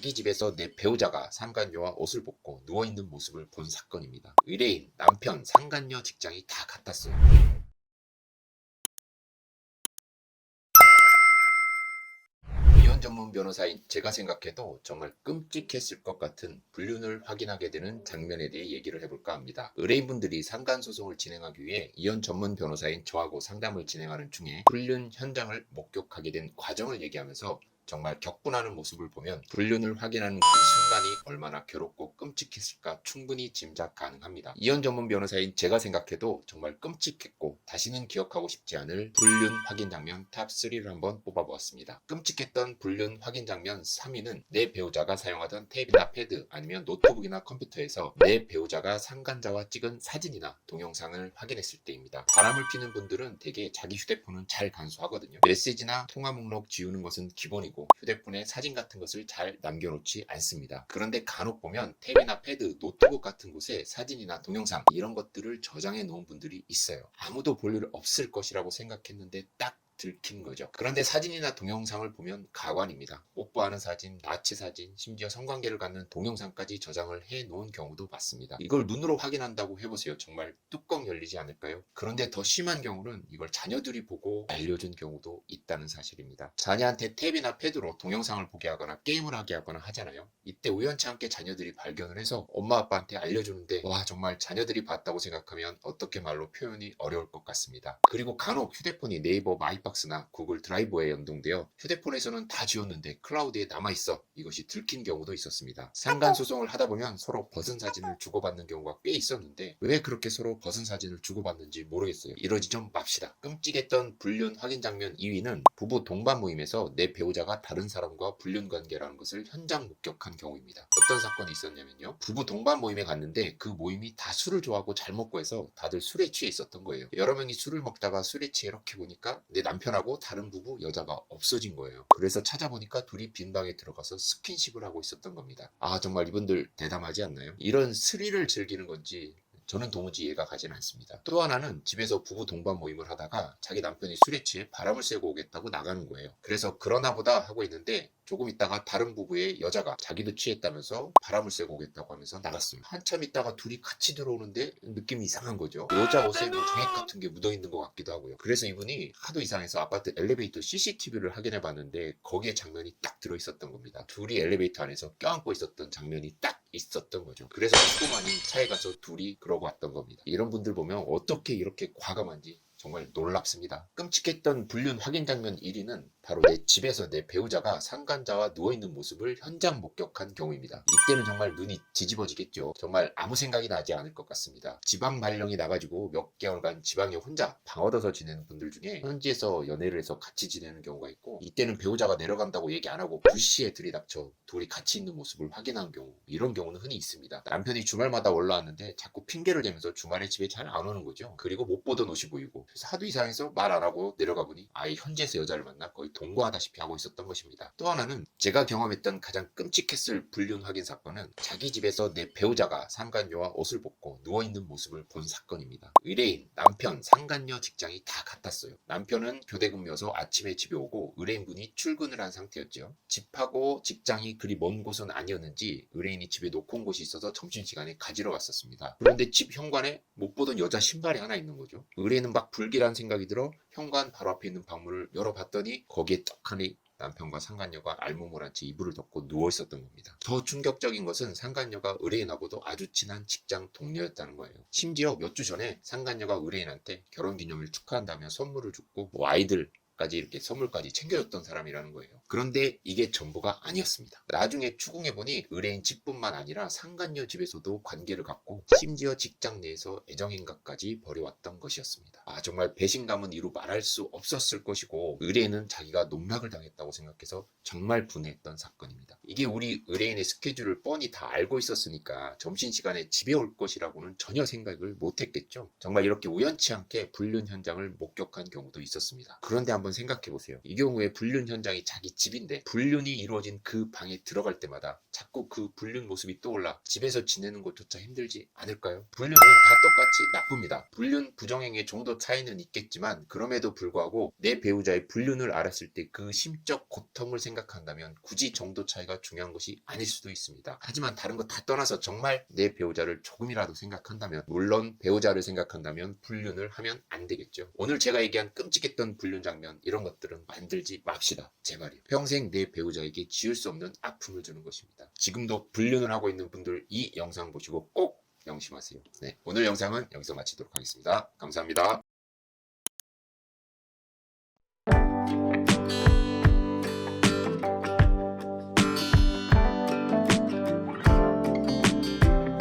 자기 집에서 내 배우자가 상간녀와 옷을 벗고 누워있는 모습을 본 사건입니다. 의뢰인, 남편, 상간녀 직장이 다 같았어요. 이혼 전문 변호사인 제가 생각해도 정말 끔찍했을 것 같은 불륜을 확인하게 되는 장면에 대해 얘기를 해볼까 합니다. 의뢰인분들이 상간소송을 진행하기 위해 이혼 전문 변호사인 저하고 상담을 진행하는 중에 불륜 현장을 목격하게 된 과정을 얘기하면서 정말 격분하는 모습을 보면 불륜을 확인하는 그 순간이 얼마나 괴롭고 끔찍했을까 충분히 짐작 가능합니다. 이혼 전문 변호사인 제가 생각해도 정말 끔찍했고 다시는 기억하고 싶지 않을 불륜 확인 장면 탑3를 한번 뽑아보았습니다. 끔찍했던 불륜 확인 장면 3위는 내 배우자가 사용하던 탭이나 패드 아니면 노트북이나 컴퓨터에서 내 배우자가 상간자와 찍은 사진이나 동영상을 확인했을 때입니다. 바람을 피는 분들은 대개 자기 휴대폰은 잘 간수하거든요. 메시지나 통화 목록 지우는 것은 기본이고 휴대폰에 사진 같은 것을 잘 남겨놓지 않습니다. 그런데 간혹 보면 탭이나 패드, 노트북 같은 곳에 사진이나 동영상 이런 것들을 저장해 놓은 분들이 있어요. 아무도 볼 일 없을 것이라고 생각했는데 딱 들킨 거죠. 그런데 사진이나 동영상을 보면 가관입니다. 뽀뽀하는 사진, 나치 사진, 심지어 성관계를 갖는 동영상까지 저장을 해 놓은 경우도 많습니다. 이걸 눈으로 확인한다고 해보세요. 정말 뚜껑 열리지 않을까요? 그런데 더 심한 경우는 이걸 자녀들이 보고 알려준 경우도 있다는 사실입니다. 자녀한테 탭이나 패드로 동영상을 보게 하거나 게임을 하게 하거나 하잖아요. 이때 우연치 않게 자녀들이 발견을 해서 엄마 아빠한테 알려주는데 와 정말 자녀들이 봤다고 생각하면 어떻게 말로 표현이 어려울 것 같습니다. 그리고 간혹 휴대폰이 네이버 마이박스나 구글 드라이브에 연동되어 휴대폰에서는 다 지웠는데 클라우드에 남아있어 이것이 들킨 경우도 있었습니다. 상간소송을 하다 보면 서로 벗은 사진을 주고받는 경우가 꽤 있었는데 왜 그렇게 서로 벗은 사진을 주고받는지 모르겠어요. 이러지 좀 맙시다. 끔찍했던 불륜 확인 장면 2위는 부부 동반 모임에서 내 배우자가 다른 사람과 불륜 관계라는 것을 현장 목격한 경우입니다. 어떤 사건이 있었냐면요. 부부 동반 모임에 갔는데 그 모임이 다 술을 좋아하고 잘 먹고 해서 다들 술에 취해 있었던 거예요. 여러 명이 술을 먹다가 술에 취해 이렇게 보니까 내 남편하고 다른 부부 여자가 없어진 거예요. 그래서 찾아보니까 둘이 빈 방에 들어가서 스킨십을 하고 있었던 겁니다. 아 정말 이분들 대담하지 않나요? 이런 스릴을 즐기는 건지 저는 도무지 이해가 가진 않습니다. 또 하나는 집에서 부부 동반 모임을 하다가 자기 남편이 술에 취해 바람을 쐬고 오겠다고 나가는 거예요. 그래서 그러나 보다 하고 있는데 조금 있다가 다른 부부의 여자가 자기도 취했다면서 바람을 쐬고 오겠다고 하면서 나갔어요. 한참 있다가 둘이 같이 들어오는데 느낌이 이상한 거죠. 여자 옷에 뭐 종액 같은 게 묻어있는 것 같기도 하고요. 그래서 이분이 하도 이상해서 아파트 엘리베이터 CCTV를 확인해 봤는데 거기에 장면이 딱 들어있었던 겁니다. 둘이 엘리베이터 안에서 껴안고 있었던 장면이 딱 있었던 거죠. 그래서 수고만이 차에 가서 둘이 그러고 왔던 겁니다. 이런 분들 보면 어떻게 이렇게 과감한지 정말 놀랍습니다. 끔찍했던 불륜 확인 장면 1위는 바로 내 집에서 내 배우자가 상간자와 누워있는 모습을 현장 목격한 경우입니다. 이때는 정말 눈이 뒤집어지겠죠. 정말 아무 생각이 나지 않을 것 같습니다. 지방 발령이 나가지고 몇 개월간 지방에 혼자 방 얻어서 지내는 분들 중에 현지에서 연애를 해서 같이 지내는 경우가 있고 이때는 배우자가 내려간다고 얘기 안 하고 불시에 들이닥쳐 둘이 같이 있는 모습을 확인한 경우 이런 경우는 흔히 있습니다. 남편이 주말마다 올라왔는데 자꾸 핑계를 대면서 주말에 집에 잘 안 오는 거죠. 그리고 못 보던 옷이 보이고 그래서 하도 이상해서 말 안 하고 내려가 보니 아예 현지에서 여자를 만나 거의 동거하다시피 하고 있었던 것입니다. 또 하나는 제가 경험했던 가장 끔찍했을 불륜 확인 사건은 자기 집에서 내 배우자가 상간녀와 옷을 벗고 누워있는 모습을 본 사건입니다. 의뢰인, 남편, 상간녀 직장이 다 같았어요. 남편은 교대 근무여서 아침에 집에 오고 의뢰인분이 출근을 한 상태였죠. 집하고 직장이 그리 먼 곳은 아니었는지 의뢰인이 집에 놓고 온 곳이 있어서 점심시간에 가지러 갔었습니다. 그런데 집 현관에 못 보던 여자 신발이 하나 있는 거죠. 의뢰인은 막 불길한 생각이 들어 현관 바로 앞에 있는 방문을 열어봤더니 거기에 떡하니 남편과 상간녀가 알몸을 한 채 이불을 덮고 누워 있었던 겁니다. 더 충격적인 것은 상간녀가 의뢰인하고도 아주 친한 직장 동료였다는 거예요. 심지어 몇 주 전에 상간녀가 의뢰인한테 결혼기념일 축하한다며 선물을 줬고 아이들까지 이렇게 선물까지 챙겨줬던 사람이라는 거예요. 그런데 이게 전부가 아니었습니다. 나중에 추궁해보니 의뢰인 집뿐만 아니라 상간녀 집에서도 관계를 갖고 심지어 직장 내에서 애정행각까지 벌여왔던 것이었습니다. 아 정말 배신감은 이루 말할 수 없었을 것이고 의뢰인은 자기가 농락을 당했다고 생각해서 정말 분해했던 사건입니다. 이게 우리 의뢰인의 스케줄을 뻔히 다 알고 있었으니까 점심시간에 집에 올 것이라고는 전혀 생각을 못했겠죠. 정말 이렇게 우연치 않게 불륜 현장을 목격한 경우도 있었습니다. 그런데 한번 한번 생각해 보세요. 이 경우에 불륜 현장이 자기 집인데 불륜이 이루어진 그 방에 들어갈 때마다 자꾸 그 불륜 모습이 떠올라 집에서 지내는 것조차 힘들지 않을까요? 불륜은 다 똑같이 나쁩니다. 불륜, 부정행위의 정도 차이는 있겠지만 그럼에도 불구하고 내 배우자의 불륜을 알았을 때 그 심적 고통을 생각한다면 굳이 정도 차이가 중요한 것이 아닐 수도 있습니다. 하지만 다른 거 다 떠나서 정말 내 배우자를 조금이라도 생각한다면, 물론 배우자를 생각한다면 불륜을 하면 안 되겠죠. 오늘 제가 얘기한 끔찍했던 불륜 장면, 이런 것들은 만들지 맙시다. 제발이요. 평생 내 배우자에게 지울 수 없는 아픔을 주는 것입니다. 지금도 불륜을 하고 있는 분들 이 영상 보시고 꼭 명심하세요. 네, 오늘 영상은 여기서 마치도록 하겠습니다. 감사합니다.